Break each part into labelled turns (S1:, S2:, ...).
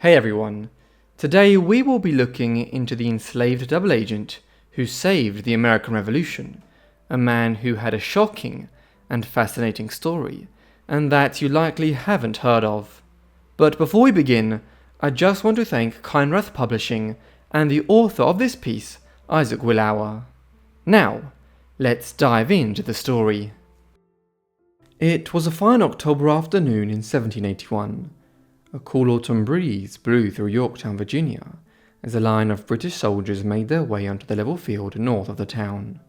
S1: Hey everyone, today we will be looking into the enslaved double agent who saved the American Revolution, a man who had a shocking and fascinating story, and that you likely haven't heard of. But before we begin, I just want to thank Kindwrath Publishing and the author of this piece, Isaac Willauer. Now, let's dive into the story. It was a fine October afternoon in 1781. A cool autumn breeze blew through Yorktown, Virginia, as a line of British soldiers made their way onto the level field north of the town.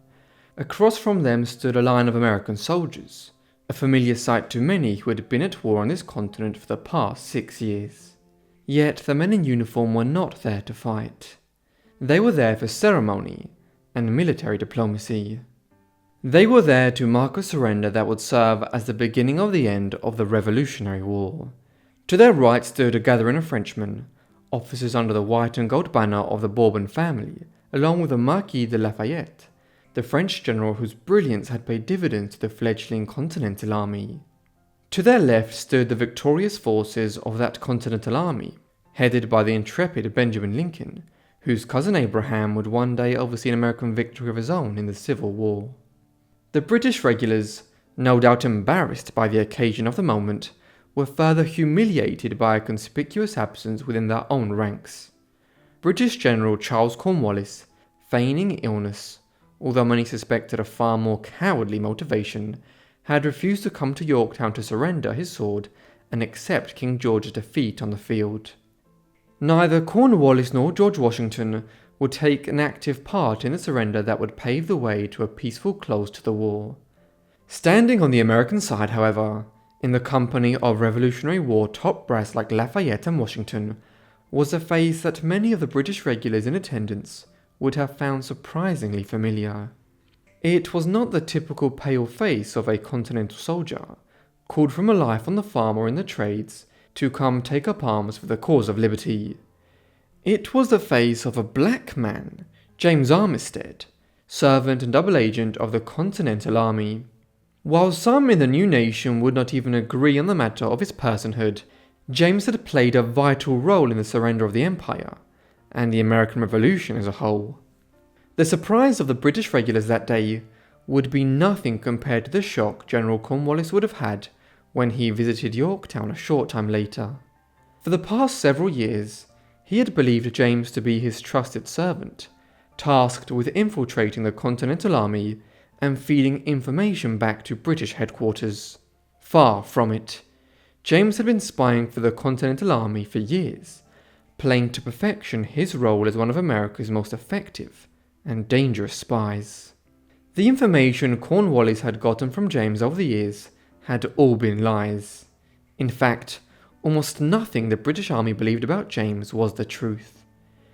S1: Across from them stood a line of American soldiers, a familiar sight to many who had been at war on this continent for the past 6 years. Yet the men in uniform were not there to fight. They were there for ceremony and military diplomacy. They were there to mark a surrender that would serve as the beginning of the end of the Revolutionary War. To their right stood a gathering of Frenchmen, officers under the white and gold banner of the Bourbon family, along with the Marquis de Lafayette, the French general whose brilliance had paid dividends to the fledgling Continental Army. To their left stood the victorious forces of that Continental Army, headed by the intrepid Benjamin Lincoln, whose cousin Abraham would one day oversee an American victory of his own in the Civil War. The British regulars, no doubt embarrassed by the occasion of the moment, were further humiliated by a conspicuous absence within their own ranks. British General Charles Cornwallis, feigning illness, although many suspected a far more cowardly motivation, had refused to come to Yorktown to surrender his sword and accept King George's defeat on the field. Neither Cornwallis nor George Washington would take an active part in the surrender that would pave the way to a peaceful close to the war. Standing on the American side, however, in the company of Revolutionary War top brass like Lafayette and Washington, was a face that many of the British regulars in attendance would have found surprisingly familiar. It was not the typical pale face of a continental soldier, called from a life on the farm or in the trades, to come take up arms for the cause of liberty. It was the face of a black man, James Armistead, servant and double agent of the Continental Army. While some in the new nation would not even agree on the matter of his personhood, James had played a vital role in the surrender of the Empire, and the American Revolution as a whole. The surprise of the British regulars that day would be nothing compared to the shock General Cornwallis would have had when he visited Yorktown a short time later. For the past several years, he had believed James to be his trusted servant, tasked with infiltrating the Continental Army and feeding information back to British headquarters. Far from it. James had been spying for the Continental Army for years, playing to perfection his role as one of America's most effective and dangerous spies. The information Cornwallis had gotten from James over the years had all been lies. In fact, almost nothing the British Army believed about James was the truth.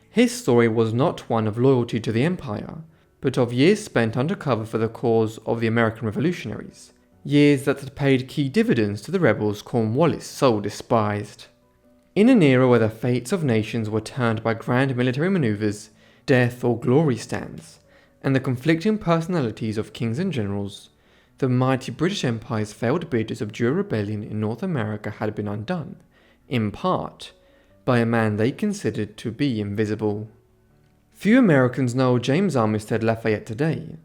S1: His story was not one of loyalty to the Empire, but of years spent undercover for the cause of the American revolutionaries, years that had paid key dividends to the rebels Cornwallis so despised. In an era where the fates of nations were turned by grand military maneuvers, death or glory stands, and the conflicting personalities of kings and generals, the mighty British Empire's failed bid to subdue a rebellion in North America had been undone, in part, by a man they considered to be invisible. Few Americans know James Armistead Lafayette today,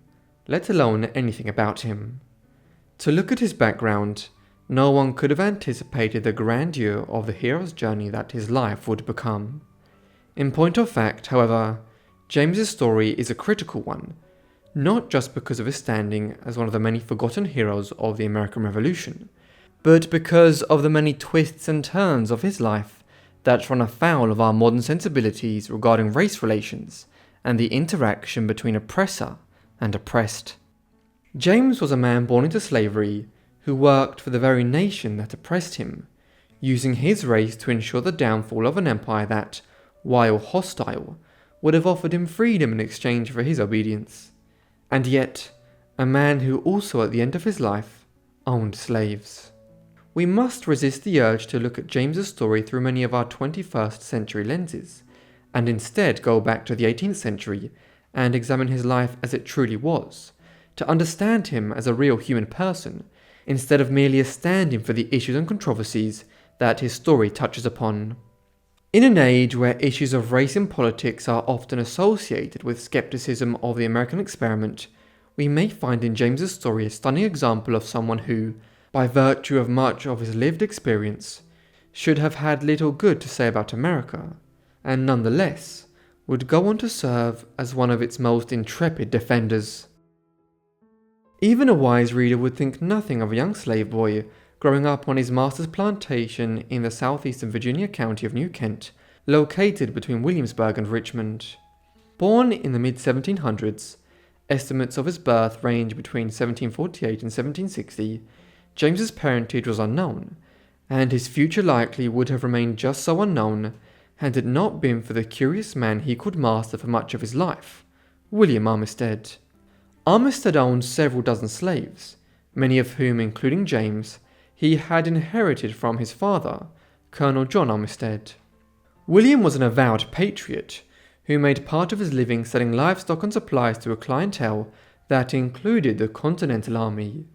S1: let alone anything about him. To look at his background, no one could have anticipated the grandeur of the hero's journey that his life would become. In point of fact, however, James's story is a critical one, not just because of his standing as one of the many forgotten heroes of the American Revolution, but because of the many twists and turns of his life that run afoul of our modern sensibilities regarding race relations and the interaction between oppressor and oppressed. James was a man born into slavery who worked for the very nation that oppressed him, using his race to ensure the downfall of an empire that, while hostile, would have offered him freedom in exchange for his obedience. And yet, a man who also at the end of his life owned slaves. We must resist the urge to look at James's story through many of our 21st century lenses, and instead go back to the 18th century and examine his life as it truly was, to understand him as a real human person, instead of merely a stand-in for the issues and controversies that his story touches upon. In an age where issues of race in politics are often associated with skepticism of the American experiment, we may find in James's story a stunning example of someone who, by virtue of much of his lived experience, should have had little good to say about America, and nonetheless would go on to serve as one of its most intrepid defenders. Even a wise reader would think nothing of a young slave boy growing up on his master's plantation in the southeastern Virginia county of New Kent, located between Williamsburg and Richmond. Born in the mid-1700s, estimates of his birth range between 1748 and 1760, James's parentage was unknown, and his future likely would have remained just so unknown had it not been for the curious man he called master for much of his life, William Armistead. Armistead owned several dozen slaves, many of whom, including James, he had inherited from his father, Colonel John Armistead. William was an avowed patriot, who made part of his living selling livestock and supplies to a clientele that included the Continental Army.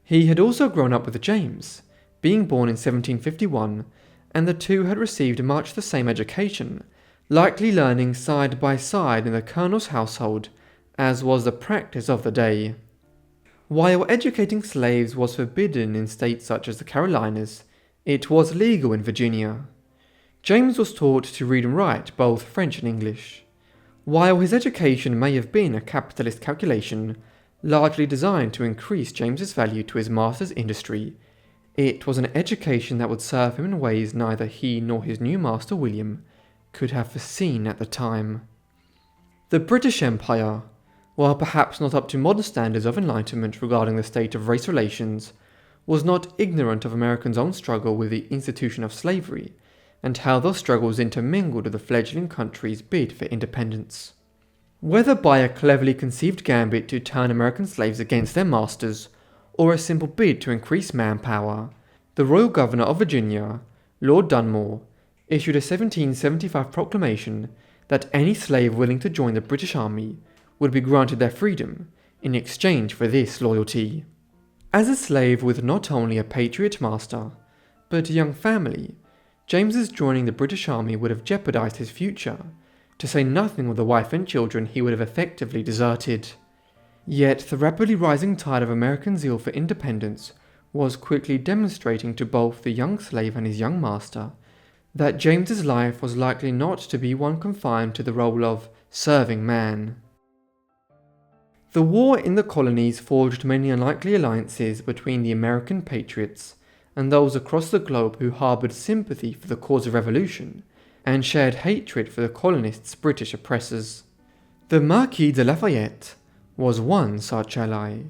S1: He had also grown up with James, being born in 1751, and the two had received much the same education, likely learning side by side in the colonel's household, as was the practice of the day. While educating slaves was forbidden in states such as the Carolinas, it was legal in Virginia. James was taught to read and write both French and English. While his education may have been a capitalist calculation, largely designed to increase James's value to his master's industry, it was an education that would serve him in ways neither he nor his new master William could have foreseen at the time. The British Empire, while perhaps not up to modern standards of enlightenment regarding the state of race relations, was not ignorant of Americans' own struggle with the institution of slavery, and how those struggles intermingled with the fledgling country's bid for independence. Whether by a cleverly conceived gambit to turn American slaves against their masters, or a simple bid to increase manpower, the Royal Governor of Virginia, Lord Dunmore, issued a 1775 proclamation that any slave willing to join the British Army would be granted their freedom in exchange for this loyalty. As a slave with not only a patriot master, but a young family, James's joining the British Army would have jeopardized his future, to say nothing of the wife and children he would have effectively deserted. Yet the rapidly rising tide of American zeal for independence was quickly demonstrating to both the young slave and his young master that James's life was likely not to be one confined to the role of serving man. The war in the colonies forged many unlikely alliances between the American patriots and those across the globe who harboured sympathy for the cause of revolution and shared hatred for the colonists' British oppressors. The Marquis de Lafayette was one such ally.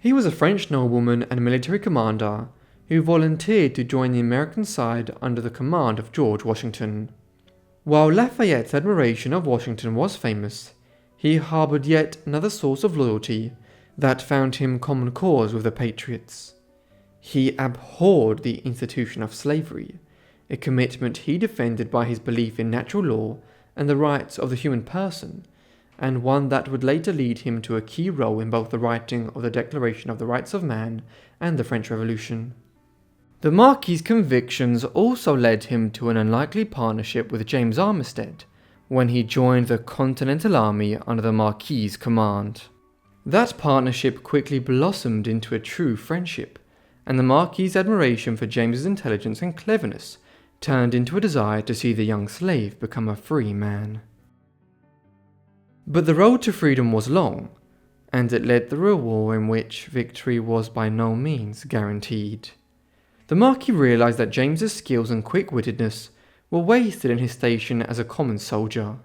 S1: He was a French nobleman and military commander who volunteered to join the American side under the command of George Washington. While Lafayette's admiration of Washington was famous, he harboured yet another source of loyalty that found him common cause with the patriots. He abhorred the institution of slavery, a commitment he defended by his belief in natural law and the rights of the human person, and one that would later lead him to a key role in both the writing of the Declaration of the Rights of Man and the French Revolution. The Marquis's convictions also led him to an unlikely partnership with James Armistead when he joined the Continental Army under the Marquis's command. That partnership quickly blossomed into a true friendship, and the Marquis's admiration for James's intelligence and cleverness turned into a desire to see the young slave become a free man. But the road to freedom was long, and it led through a war in which victory was by no means guaranteed. The Marquis realized that James's skills and quick-wittedness were wasted in his station as a common soldier.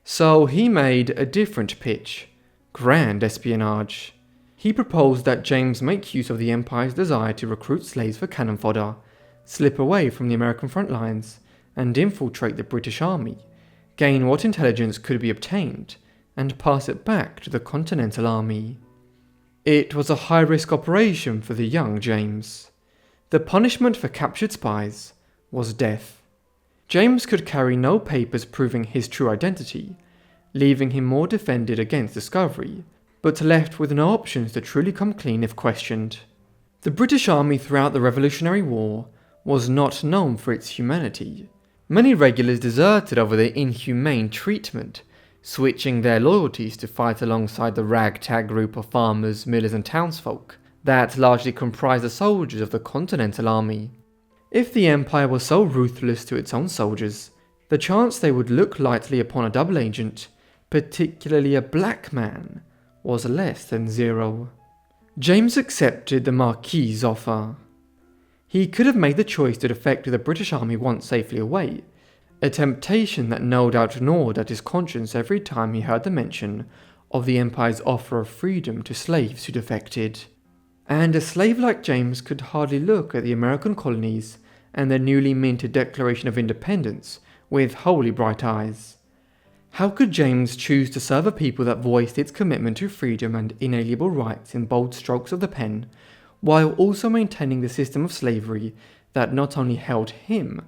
S1: So he made a different pitch, grand espionage. He proposed that James make use of the Empire's desire to recruit slaves for cannon fodder, slip away from the American front lines, and infiltrate the British Army, gain what intelligence could be obtained, and pass it back to the Continental Army. It was a high-risk operation for the young James. The punishment for captured spies was death. James could carry no papers proving his true identity, leaving him more defended against discovery, but left with no options to truly come clean if questioned. The British Army throughout the Revolutionary War was not known for its humanity, Many regulars deserted over their inhumane treatment, switching their loyalties to fight alongside the ragtag group of farmers, millers and townsfolk that largely comprised the soldiers of the Continental Army. If the Empire was so ruthless to its own soldiers, the chance they would look lightly upon a double agent, particularly a black man, was less than zero. James accepted the Marquis's offer. He could have made the choice to defect to the British Army once safely away, a temptation that no doubt gnawed at his conscience every time he heard the mention of the Empire's offer of freedom to slaves who defected. And a slave like James could hardly look at the American colonies and their newly minted Declaration of Independence with wholly bright eyes. How could James choose to serve a people that voiced its commitment to freedom and inalienable rights in bold strokes of the pen, while also maintaining the system of slavery that not only held him,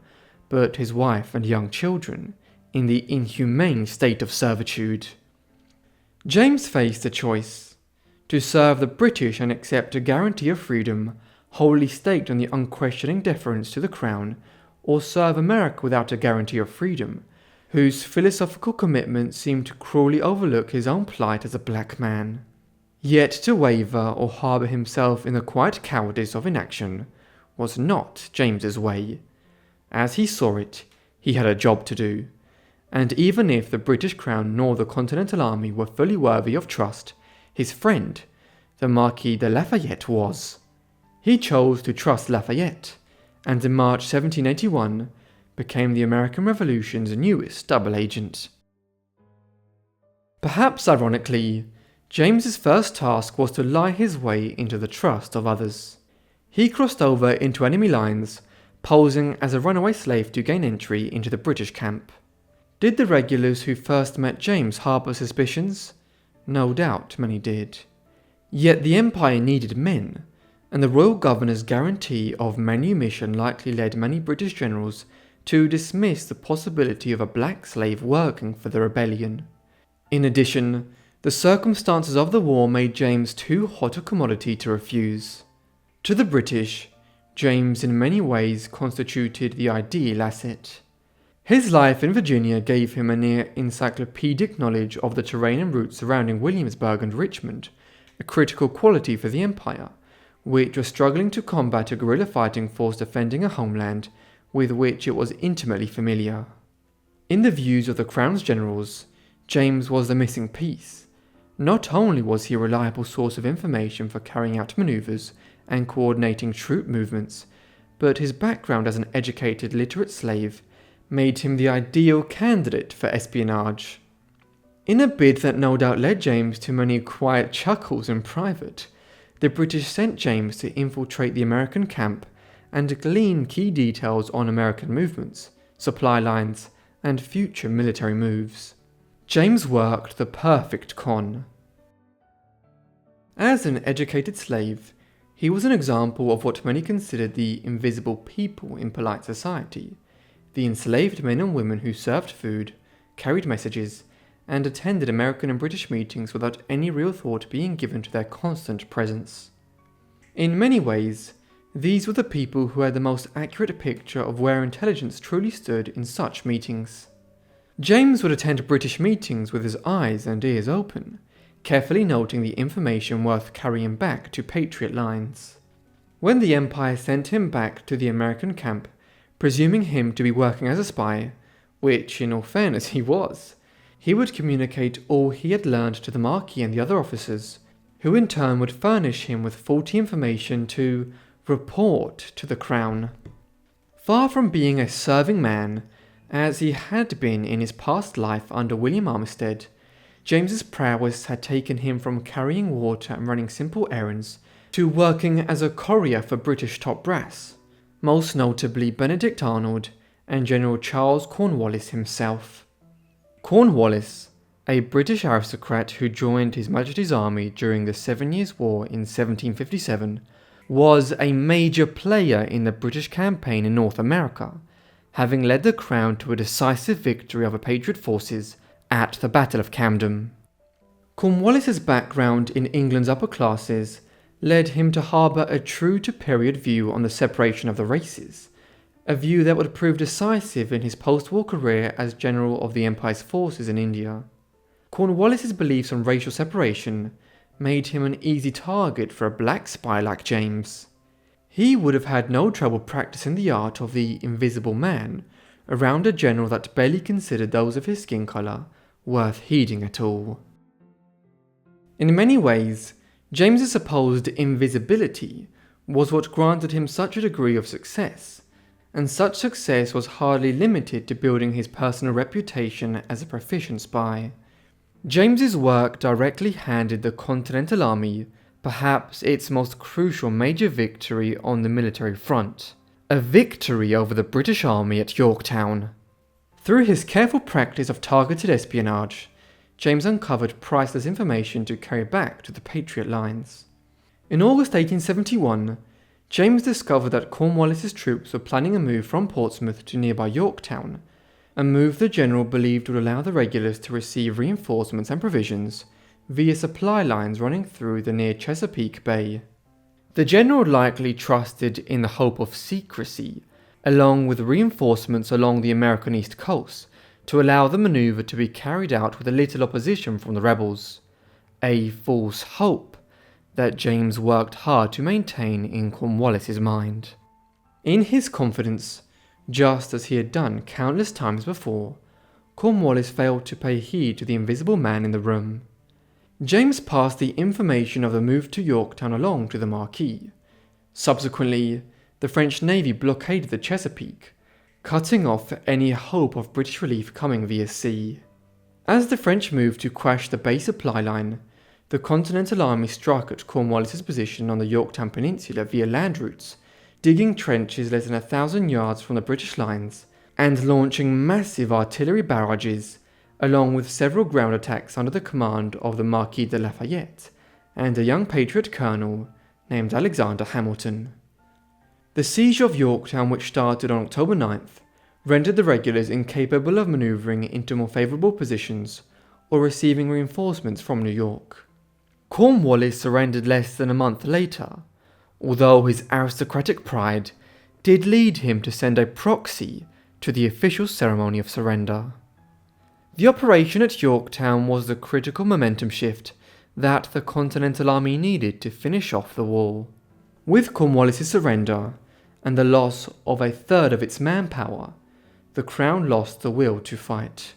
S1: but his wife and young children, in the inhumane state of servitude? James faced a choice: to serve the British and accept a guarantee of freedom, wholly staked on the unquestioning deference to the crown, or serve America without a guarantee of freedom, whose philosophical commitment seemed to cruelly overlook his own plight as a black man. Yet to waver or harbour himself in the quiet cowardice of inaction was not James's way. As he saw it, he had a job to do, and even if the British Crown nor the Continental Army were fully worthy of trust, his friend, the Marquis de Lafayette, was. He chose to trust Lafayette, and in March 1781 became the American Revolution's newest double agent. Perhaps ironically, James's first task was to lie his way into the trust of others. He crossed over into enemy lines, posing as a runaway slave to gain entry into the British camp. Did the regulars who first met James harbour suspicions? No doubt many did. Yet the Empire needed men, and the royal governor's guarantee of manumission likely led many British generals to dismiss the possibility of a black slave working for the rebellion. In addition, the circumstances of the war made James too hot a commodity to refuse. To the British, James in many ways constituted the ideal asset. His life in Virginia gave him a near encyclopedic knowledge of the terrain and routes surrounding Williamsburg and Richmond, a critical quality for the Empire, which was struggling to combat a guerrilla fighting force defending a homeland with which it was intimately familiar. In the views of the Crown's generals, James was the missing piece. Not only was he a reliable source of information for carrying out maneuvers and coordinating troop movements, but his background as an educated, literate slave made him the ideal candidate for espionage. In a bid that no doubt led James to many quiet chuckles in private, the British sent James to infiltrate the American camp and glean key details on American movements, supply lines, and future military moves. James worked the perfect con. As an educated slave, he was an example of what many considered the invisible people in polite society, the enslaved men and women who served food, carried messages, and attended American and British meetings without any real thought being given to their constant presence. In many ways, these were the people who had the most accurate picture of where intelligence truly stood in such meetings. James would attend British meetings with his eyes and ears open, carefully noting the information worth carrying back to Patriot lines. When the Empire sent him back to the American camp, presuming him to be working as a spy, which in all fairness he was, he would communicate all he had learned to the Marquis and the other officers, who in turn would furnish him with faulty information to report to the Crown. Far from being a serving man, as he had been in his past life under William Armistead, James's prowess had taken him from carrying water and running simple errands to working as a courier for British top brass, most notably Benedict Arnold and General Charles Cornwallis himself. Cornwallis, a British aristocrat who joined His Majesty's army during the 7 Years' War in 1757, was a major player in the British campaign in North America, having led the Crown to a decisive victory over Patriot forces at the Battle of Camden. Cornwallis's background in England's upper classes led him to harbour a true-to-period view on the separation of the races, a view that would prove decisive in his post-war career as general of the Empire's forces in India. Cornwallis's beliefs on racial separation made him an easy target for a black spy like James. He would have had no trouble practicing the art of the invisible man around a general that barely considered those of his skin colour worth heeding at all. In many ways, James's supposed invisibility was what granted him such a degree of success, and such success was hardly limited to building his personal reputation as a proficient spy. James's work directly handed the Continental Army perhaps its most crucial major victory on the military front, a victory over the British Army at Yorktown. Through his careful practice of targeted espionage, James uncovered priceless information to carry back to the Patriot lines. In August 1871, James discovered that Cornwallis's troops were planning a move from Portsmouth to nearby Yorktown, a move the general believed would allow the regulars to receive reinforcements and provisions via supply lines running through the near Chesapeake Bay. The general likely trusted in the hope of secrecy, along with reinforcements along the American East Coast, to allow the manoeuvre to be carried out with a little opposition from the rebels, a false hope that James worked hard to maintain in Cornwallis's mind. In his confidence, just as he had done countless times before, Cornwallis failed to pay heed to the invisible man in the room. James passed the information of the move to Yorktown along to the Marquis. Subsequently, the French Navy blockaded the Chesapeake, cutting off any hope of British relief coming via sea. As the French moved to crash the Bay supply line, the Continental Army struck at Cornwallis's position on the Yorktown Peninsula via land routes, digging trenches less than 1,000 yards from the British lines, and launching massive artillery barrages, along with several ground attacks under the command of the Marquis de Lafayette and a young Patriot colonel named Alexander Hamilton. The siege of Yorktown, which started on October 9th, rendered the regulars incapable of manoeuvring into more favourable positions or receiving reinforcements from New York. Cornwallis surrendered less than a month later, although his aristocratic pride did lead him to send a proxy to the official ceremony of surrender. The operation at Yorktown was the critical momentum shift that the Continental Army needed to finish off the war. With Cornwallis's surrender and the loss of a third of its manpower, the Crown lost the will to fight.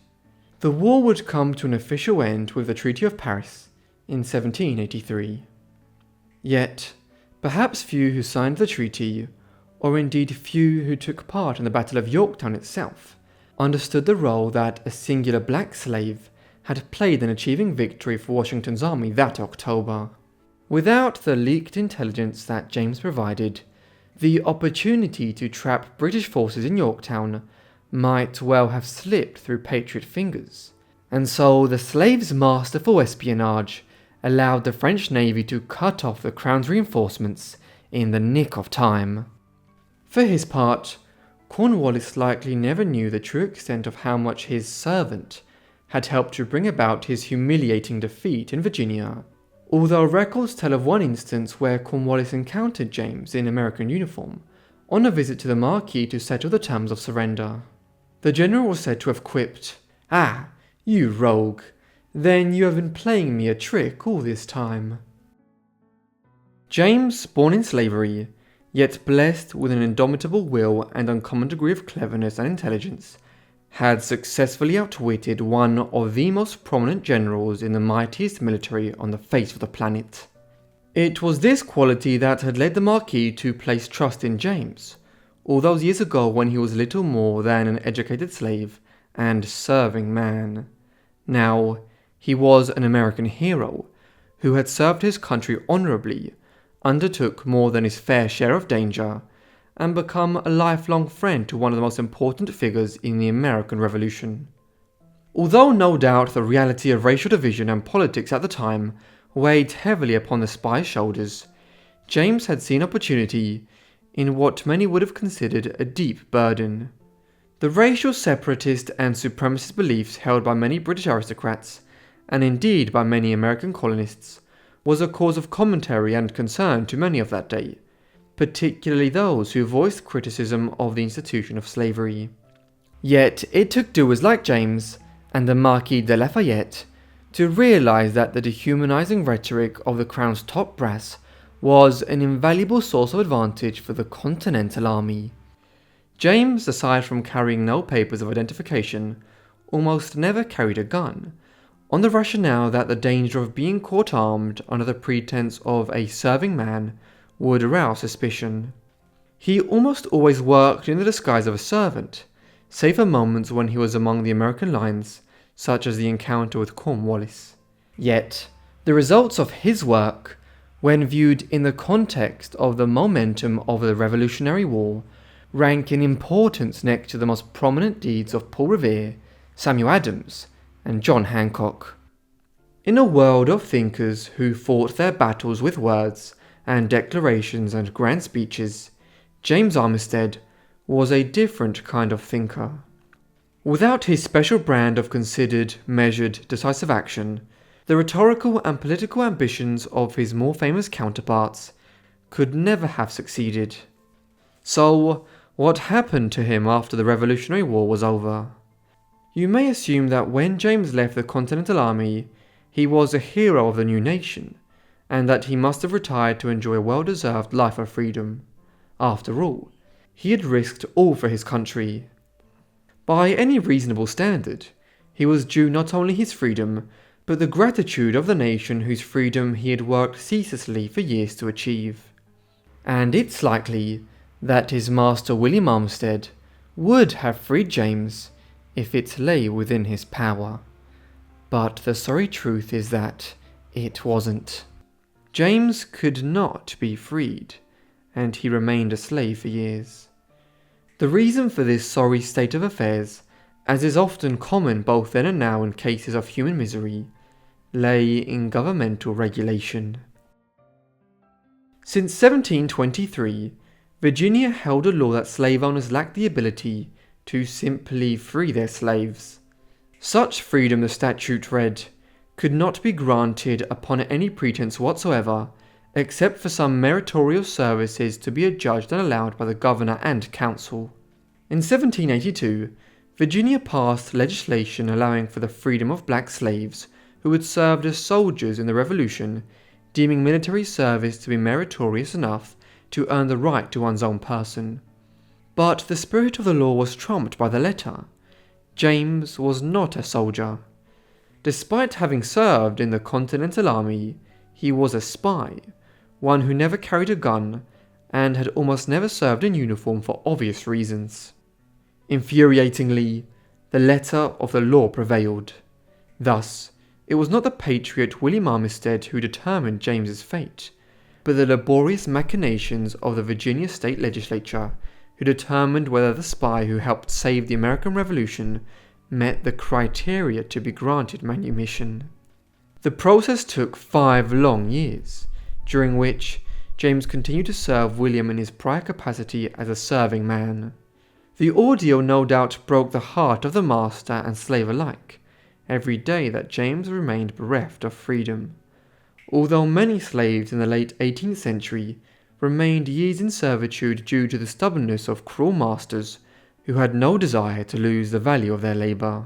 S1: The war would come to an official end with the Treaty of Paris in 1783. Yet, perhaps few who signed the treaty, or indeed few who took part in the Battle of Yorktown itself, understood the role that a singular black slave had played in achieving victory for Washington's army that October. Without the leaked intelligence that James provided, the opportunity to trap British forces in Yorktown might well have slipped through Patriot fingers, and so the slave's masterful espionage allowed the French Navy to cut off the Crown's reinforcements in the nick of time. For his part, Cornwallis likely never knew the true extent of how much his servant had helped to bring about his humiliating defeat in Virginia, although records tell of one instance where Cornwallis encountered James in American uniform on a visit to the Marquis to settle the terms of surrender. The general was said to have quipped, "Ah, you rogue, then you have been playing me a trick all this time." James, born in slavery, yet blessed with an indomitable will and uncommon degree of cleverness and intelligence, had successfully outwitted one of the most prominent generals in the mightiest military on the face of the planet. It was this quality that had led the Marquis to place trust in James, all those years ago when he was little more than an educated slave and serving man. Now, he was an American hero, who had served his country honourably, undertook more than his fair share of danger, and become a lifelong friend to one of the most important figures in the American Revolution. Although no doubt the reality of racial division and politics at the time weighed heavily upon the spy's shoulders, James had seen opportunity in what many would have considered a deep burden. The racial separatist and supremacist beliefs held by many British aristocrats, and indeed by many American colonists, was a cause of commentary and concern to many of that day, particularly those who voiced criticism of the institution of slavery. Yet it took doers like James and the Marquis de Lafayette to realise that the dehumanising rhetoric of the Crown's top brass was an invaluable source of advantage for the Continental Army. James, aside from carrying no papers of identification, almost never carried a gun, on the rationale that the danger of being caught armed under the pretense of a serving man would arouse suspicion. He almost always worked in the disguise of a servant, save for moments when he was among the American lines, such as the encounter with Cornwallis. Yet, the results of his work, when viewed in the context of the momentum of the Revolutionary War, rank in importance next to the most prominent deeds of Paul Revere, Samuel Adams, and John Hancock. In a world of thinkers who fought their battles with words and declarations and grand speeches, James Armistead was a different kind of thinker. Without his special brand of considered, measured, decisive action, the rhetorical and political ambitions of his more famous counterparts could never have succeeded. So, what happened to him after the Revolutionary War was over? You may assume that when James left the Continental Army, he was a hero of the new nation, and that he must have retired to enjoy a well-deserved life of freedom. After all, he had risked all for his country. By any reasonable standard, he was due not only his freedom, but the gratitude of the nation whose freedom he had worked ceaselessly for years to achieve. And it's likely that his master William Armistead would have freed James if it lay within his power. But the sorry truth is that it wasn't. James could not be freed, and he remained a slave for years. The reason for this sorry state of affairs, as is often common both then and now in cases of human misery, lay in governmental regulation. Since 1723, Virginia held a law that slave owners lacked the ability to simply free their slaves. Such freedom, the statute read, could not be granted upon any pretense whatsoever, except for some meritorious services to be adjudged and allowed by the governor and council. In 1782, Virginia passed legislation allowing for the freedom of black slaves who had served as soldiers in the Revolution, deeming military service to be meritorious enough to earn the right to one's own person. But the spirit of the law was trumped by the letter. James was not a soldier. Despite having served in the Continental Army, he was a spy, one who never carried a gun and had almost never served in uniform for obvious reasons. Infuriatingly, the letter of the law prevailed. Thus, it was not the patriot William Armistead who determined James's fate, but the laborious machinations of the Virginia state legislature who determined whether the spy who helped save the American Revolution met the criteria to be granted manumission. The process took 5 long years, during which James continued to serve William in his prior capacity as a serving man. The ordeal no doubt broke the heart of the master and slave alike, every day that James remained bereft of freedom. Although many slaves in the late 18th century remained years in servitude due to the stubbornness of cruel masters who had no desire to lose the value of their labour.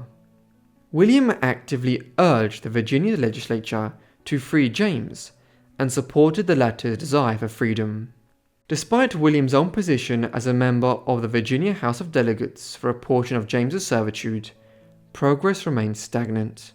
S1: William actively urged the Virginia legislature to free James, and supported the latter's desire for freedom. Despite William's own position as a member of the Virginia House of Delegates for a portion of James's servitude, progress remained stagnant.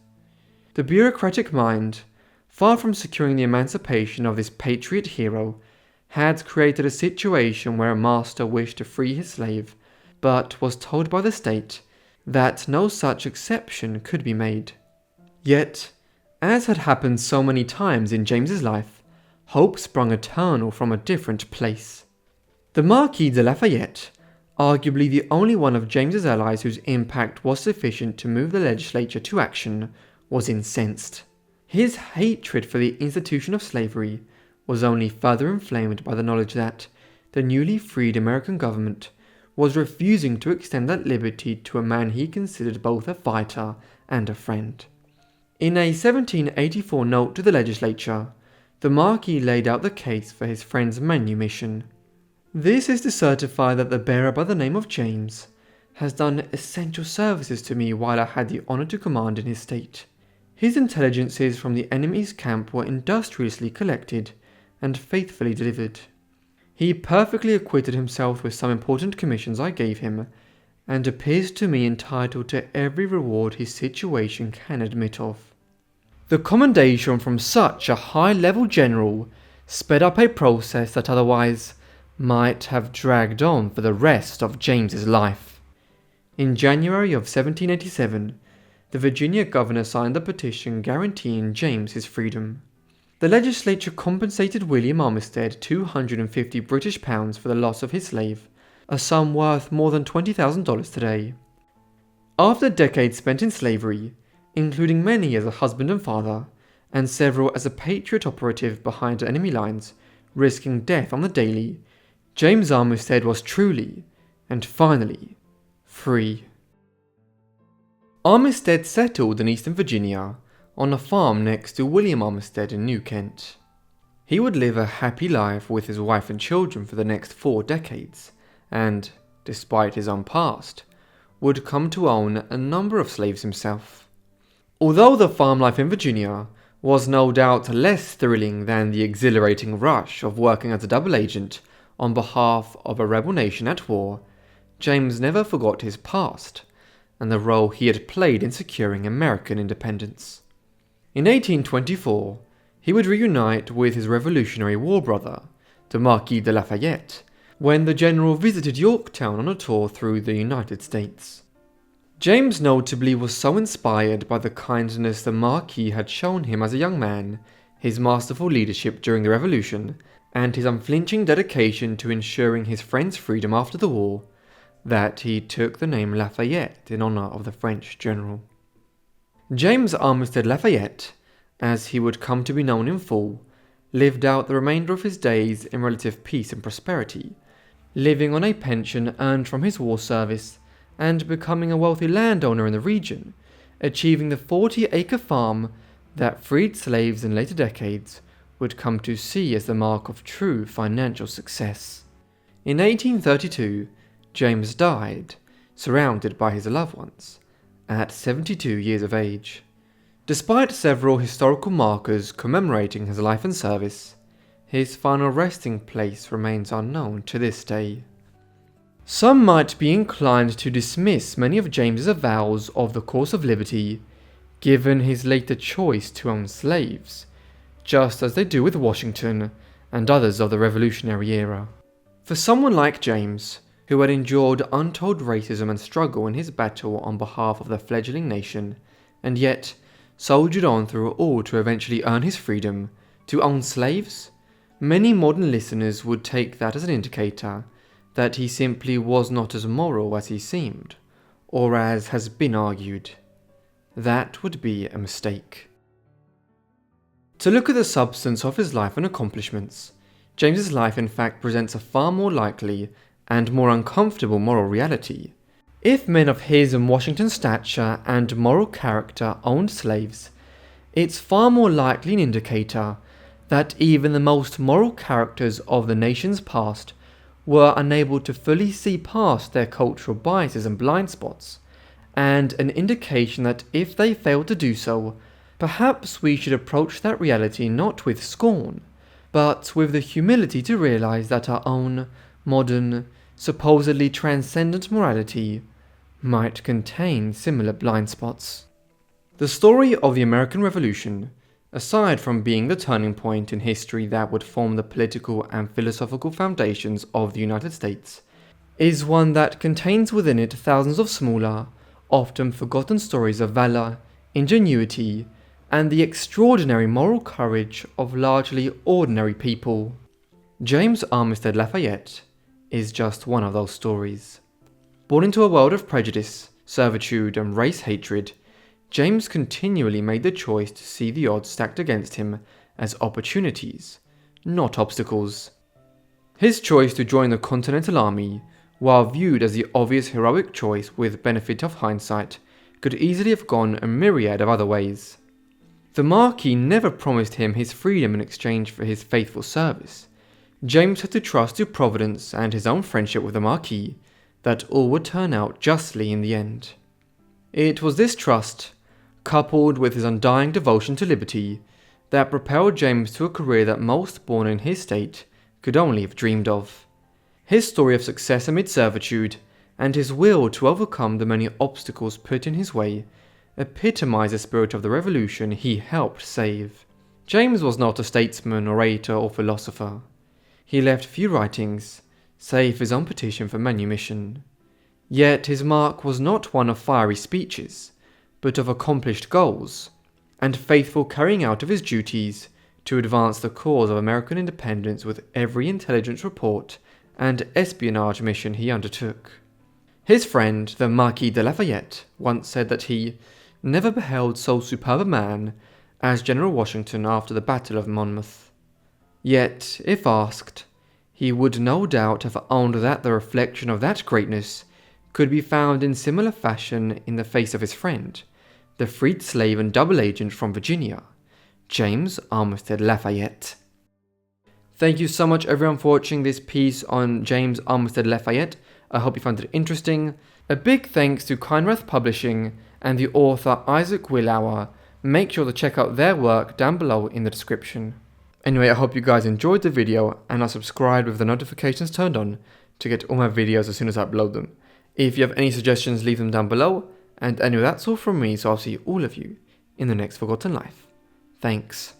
S1: The bureaucratic mind, far from securing the emancipation of this patriot hero, had created a situation where a master wished to free his slave, but was told by the state that no such exception could be made. Yet, as had happened so many times in James's life, hope sprung eternal from a different place. The Marquis de Lafayette, arguably the only one of James's allies whose impact was sufficient to move the legislature to action, was incensed. His hatred for the institution of slavery was only further inflamed by the knowledge that the newly freed American government was refusing to extend that liberty to a man he considered both a fighter and a friend. In a 1784 note to the legislature, the Marquis laid out the case for his friend's manumission. This is to certify that the bearer by the name of James has done essential services to me while I had the honour to command in his state. His intelligences from the enemy's camp were industriously collected and faithfully delivered. He perfectly acquitted himself with some important commissions I gave him, and appears to me entitled to every reward his situation can admit of. The commendation from such a high-level general sped up a process that otherwise might have dragged on for the rest of James's life. In January of 1787, the Virginia governor signed the petition guaranteeing James his freedom. The legislature compensated William Armistead £250 for the loss of his slave, a sum worth more than $20,000 today. After decades spent in slavery, including many as a husband and father, and several as a patriot operative behind enemy lines, risking death on the daily, James Armistead was truly, and finally, free. Armistead settled in eastern Virginia on a farm next to William Armistead in New Kent. He would live a happy life with his wife and children for the next 4 decades, and, despite his own past, would come to own a number of slaves himself. Although the farm life in Virginia was no doubt less thrilling than the exhilarating rush of working as a double agent on behalf of a rebel nation at war, James never forgot his past and the role he had played in securing American independence. In 1824, he would reunite with his Revolutionary War brother, the Marquis de Lafayette, when the general visited Yorktown on a tour through the United States. James notably was so inspired by the kindness the Marquis had shown him as a young man, his masterful leadership during the Revolution, and his unflinching dedication to ensuring his friend's freedom after the war, that he took the name Lafayette in honour of the French general. James Armistead Lafayette, as he would come to be known in full, lived out the remainder of his days in relative peace and prosperity, living on a pension earned from his war service and becoming a wealthy landowner in the region, achieving the 40-acre farm that freed slaves in later decades would come to see as the mark of true financial success. In 1832, James died, surrounded by his loved ones, at 72 years of age. Despite several historical markers commemorating his life and service, his final resting place remains unknown to this day. Some might be inclined to dismiss many of James's avowals of the cause of liberty, given his later choice to own slaves, just as they do with Washington and others of the Revolutionary era. For someone like James, who had endured untold racism and struggle in his battle on behalf of the fledgling nation, and yet soldiered on through it all to eventually earn his freedom, to own slaves, many modern listeners would take that as an indicator that he simply was not as moral as he seemed, or as has been argued. That would be a mistake. To look at the substance of his life and accomplishments, James's life in fact presents a far more likely and more uncomfortable moral reality. If men of his and Washington's stature and moral character owned slaves, it's far more likely an indicator that even the most moral characters of the nation's past were unable to fully see past their cultural biases and blind spots, and an indication that if they failed to do so, perhaps we should approach that reality not with scorn, but with the humility to realize that our own modern, supposedly transcendent morality might contain similar blind spots. The story of the American Revolution, aside from being the turning point in history that would form the political and philosophical foundations of the United States, is one that contains within it thousands of smaller, often forgotten stories of valor, ingenuity, and the extraordinary moral courage of largely ordinary people. James Armistead Lafayette is just one of those stories. Born into a world of prejudice, servitude, and race hatred, James continually made the choice to see the odds stacked against him as opportunities, not obstacles. His choice to join the Continental Army, while viewed as the obvious heroic choice with benefit of hindsight, could easily have gone a myriad of other ways. The Marquis never promised him his freedom in exchange for his faithful service, James had to trust to Providence and his own friendship with the Marquis that all would turn out justly in the end. It was this trust, coupled with his undying devotion to liberty, that propelled James to a career that most born in his state could only have dreamed of. His story of success amid servitude, and his will to overcome the many obstacles put in his way, epitomize the spirit of the revolution he helped save. James was not a statesman, orator, or philosopher. He left few writings, save his own petition for manumission. Yet his mark was not one of fiery speeches, but of accomplished goals, and faithful carrying out of his duties to advance the cause of American independence with every intelligence report and espionage mission he undertook. His friend, the Marquis de Lafayette, once said that he never beheld so superb a man as General Washington after the Battle of Monmouth. Yet, if asked, he would no doubt have owned that the reflection of that greatness could be found in similar fashion in the face of his friend, the freed slave and double agent from Virginia, James Armistead Lafayette. Thank you so much everyone for watching this piece on James Armistead Lafayette. I hope you found it interesting. A big thanks to Kindreth Publishing and the author Isaac Willauer. Make sure to check out their work down below in the description. Anyway, I hope you guys enjoyed the video and are subscribed with the notifications turned on to get all my videos as soon as I upload them. If you have any suggestions, leave them down below. And anyway, that's all from me, so I'll see all of you in the next Forgotten Life. Thanks.